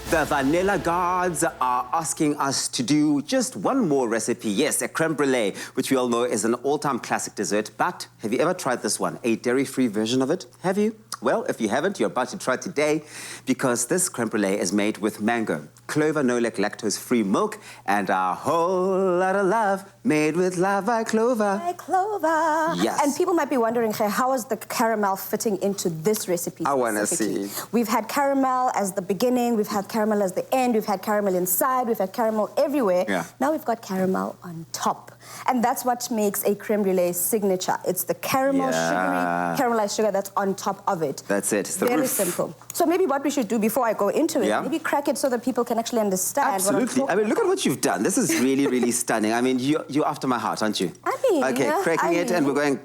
The vanilla gods are asking us to do just one more recipe. Yes, a crème brûlée, which we all know is an all-time classic dessert. But have you ever tried this one, a dairy-free version of it? Have you? Well, if you haven't, you're about to try today because this crème brûlée is made with mango, Clover, Nolac, lactose-free milk, and a whole lot of love made with love by Clover. By Clover. Yes. And people might be wondering, hey, how is the caramel fitting into this recipe? I want to see. We've had caramel as the beginning, we've had caramel as the end, we've had caramel inside, we've had caramel everywhere. Yeah. Now we've got caramel on top. And that's what makes a crème brûlée signature. It's the caramel, sugary, caramelized sugar that's on top of it. That's it. It's the Very roof. simple. So maybe what we should do before I go into it, Yeah. maybe crack it so that people can actually understand Absolutely. what I'm talking I mean, look at what you've done. This is really, really stunning. I mean, you're after my heart, aren't you? I mean, okay, cracking it, and we're going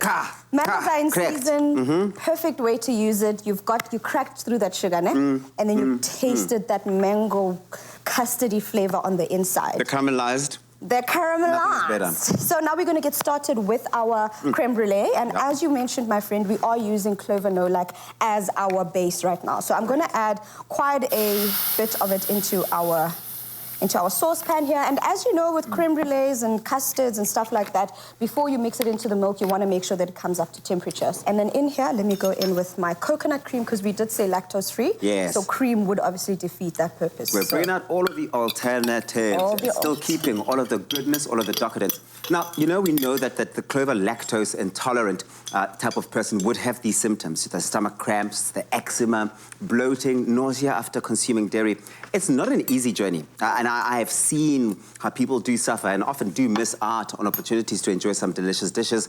mangoes are in cracked. season. Perfect way to use it. You cracked through that sugar, and then you tasted that mango custardy flavor on the inside. The caramelized. They're caramelized. Better. So now we're going to get started with our crème brûlée. And as you mentioned, my friend, we are using Clover Nolac as our base right now. So I'm going to add quite a bit of it into our saucepan here. And as you know, with crème brûlées and custards and stuff like that, before you mix it into the milk, you want to make sure that it comes up to temperature. And then in here, let me go in with my coconut cream, because we did say lactose-free. Yes. So cream would obviously defeat that purpose. We're bringing out all of the alternatives, still keeping all of the goodness, all of the decadence. Now, we know that the Clover lactose intolerant type of person would have these symptoms, the stomach cramps, the eczema, bloating, nausea after consuming dairy. It's not an easy journey. And I have seen how people do suffer and often do miss out on opportunities to enjoy some delicious dishes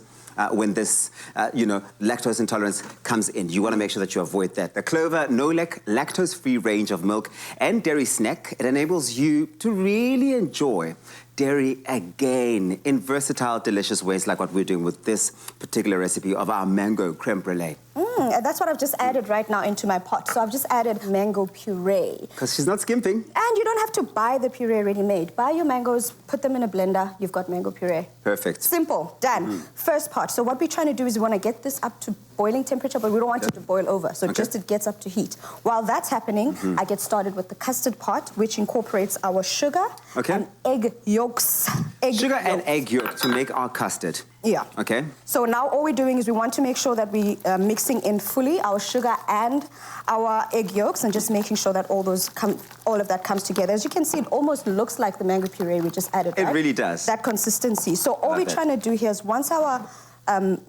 when this, lactose intolerance comes in. You want to make sure that you avoid that. The Clover Nolac lactose-free range of milk and dairy snack, it enables you to really enjoy dairy again in versatile, delicious ways like what we're doing with this particular recipe of our mango crème brûlée. That's what I've just added right now into my pot. So I've just added mango puree. Because she's not skimping. And you don't have to buy the puree ready-made. Buy your mangoes, put them in a blender, you've got mango puree. Perfect. Simple, done. First part. So what we're trying to do is we want to get this up to boiling temperature, but we don't want it to boil over. So just it gets up to heat. While that's happening, I get started with the custard part, which incorporates our sugar and egg yolks. Sugar and egg yolk to make our custard. Yeah. Okay. So now all we're doing is we want to make sure that we are mixing in fully our sugar and our egg yolks and just making sure that all of that comes together. As you can see, it almost looks like the mango puree we just added, right? It really does. That consistency. So all we're trying to do here is once our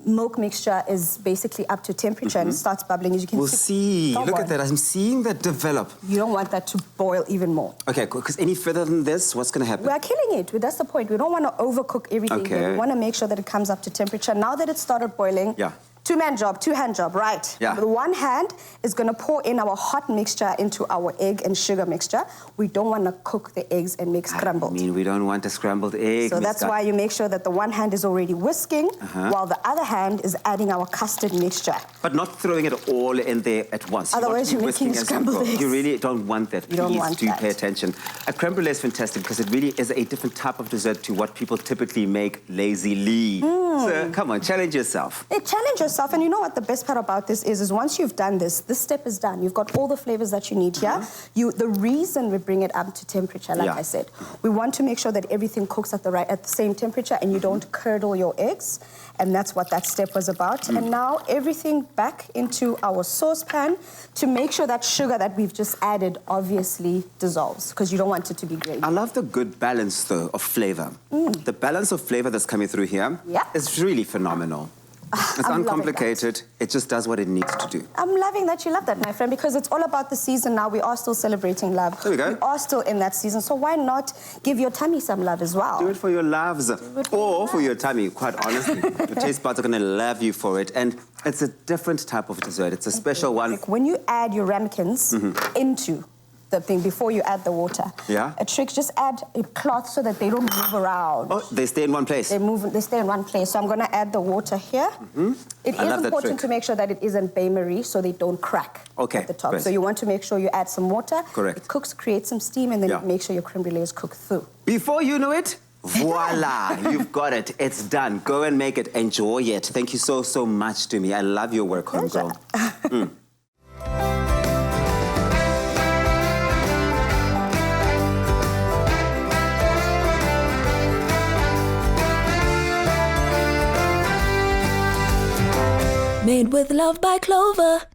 milk mixture is basically up to temperature and it starts bubbling, as you can see. We'll see. Look at that. I'm seeing that develop. You don't want that to boil even more. Okay, because any further than this, what's going to happen? We are killing it. That's the point. We don't want to overcook everything. Okay. We want to make sure that it comes up to temperature. Now that it started boiling, two-man job, two-hand job, right? Yeah. The one hand is going to pour in our hot mixture into our egg and sugar mixture. We don't want to cook the eggs and make scrambled. I mean, we don't want a scrambled egg. So that's why you make sure that the one hand is already whisking, while the other hand is adding our custard mixture. But not throwing it all in there at once. Otherwise, you're making scrambled eggs. You really don't want that. You don't want Please do that. pay attention. A crème brûlée is fantastic because it really is a different type of dessert to what people typically make lazily. So come on, challenge yourself. Challenge yourself, and you know what the best part about this is once you've done this step is done. You've got all the flavors that you need here. The reason we bring it up to temperature, like I said, we want to make sure that everything cooks at the same temperature and you don't curdle your eggs. And that's what that step was about. And now everything back into our saucepan to make sure that sugar that we've just added obviously dissolves, because you don't want it to be gravy. I love the good balance, though, of flavor. The balance of flavor that's coming through here is really phenomenal. It's uncomplicated. It just does what it needs to do. I'm loving that you love that, my friend, because it's all about the season now. We are still celebrating love. There we go. We are still in that season, so why not give your tummy some love as well? Do it for your loves. Or for your tummy, quite honestly. Your taste buds are going to love you for it. And it's a different type of dessert. It's a special one. Like when you add your ramekins into the thing before you add the water. A trick, just add a cloth so that they don't move around. Oh, they stay in one place. They stay in one place. So I'm going to add the water here. It is important to make sure that it isn't bain-marie so they don't crack at the top. Great. So you want to make sure you add some water. Correct. It cooks, creates some steam, and then make sure your crème brûlée is cooked through. Before you know it, voila, you've got it. It's done. Go and make it. Enjoy it. Thank you so, so much to me. I love your work, homegirl. Made with love by Clover.